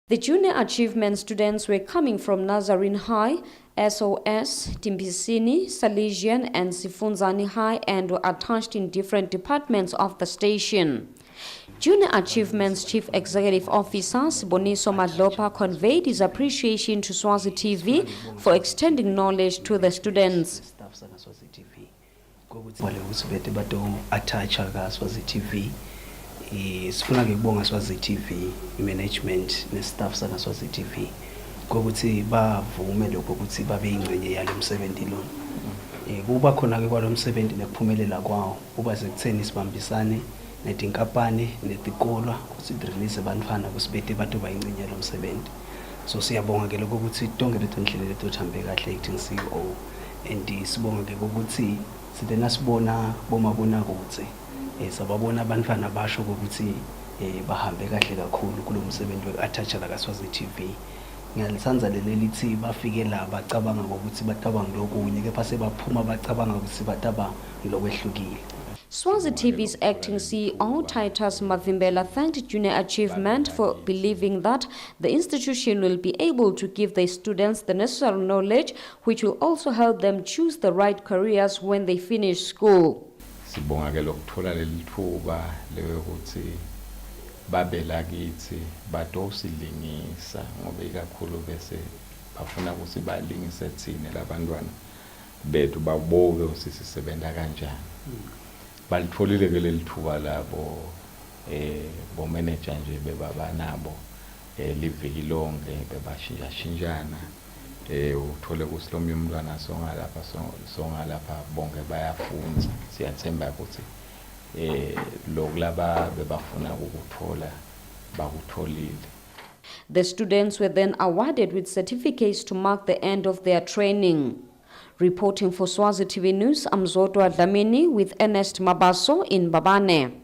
The junior achievement students were coming from Nazarene High, SOS, Timpisini, Salesian and Sifunzani High and were attached in different departments of the station. Junior Achievements Chief Executive Officer Siboniso Madlopha conveyed his appreciation to Swazi TV for extending knowledge to the students. Sifuna ngibonga Swazi TV management ne staff sana Swazi TV ukuthi bavume lokho ukuthi babe ingcenye yalo msebenzi lo. Kuba khona ke kwalo msebenzi nekuphumelela kwawo kuba sekutheni sibambisane nezinkampani nezikolo ukuthi release abantwana kusibethe bathu bayingcenye yalo msebenzi. So siyabonga ke lokho ukuthi tonke letho ndlela letho thambe kahle acting CEO and sibonga ke ukuthi sidena sibona bomabona kuze sababona abantwana basho ukuthi bahambe kahle kakhulu kulo msebenzi we-attach la kaSwazi TV. Ngiyalithanza leli lithi bafike la bacabanga ukuthi batabanga lokunye kepha sebaphuma bacabanga ukuthi bataba lokwehlukile. Swazi TV's acting CEO Titus Mavimbela thanked Junior Achievement for believing that the institution will be able to give their students the necessary knowledge which will also help them choose the right careers when they finish school. Sibonga ke lokuthola leli thuba leyokuthi babela kithi badosilingisa ngoba ikakhulu bese bafuna ukuthi balingise thina labantwana bethu baboke ukuthi sisebenza kanjani. Balitholile ke leli thuba labo bo manager nje bebaba nabo liviki lonke bebashinjana uthole kusilomye umntwana songalapha bonke bayafunza siyathemba ukuthi lokulaba bebafuna ukuthola bakutholile. The students were then awarded with certificates to mark the end of their training. Reporting for Swazi TV News, I'm Zodwa Dlamini with Ernest Mabaso in Babane.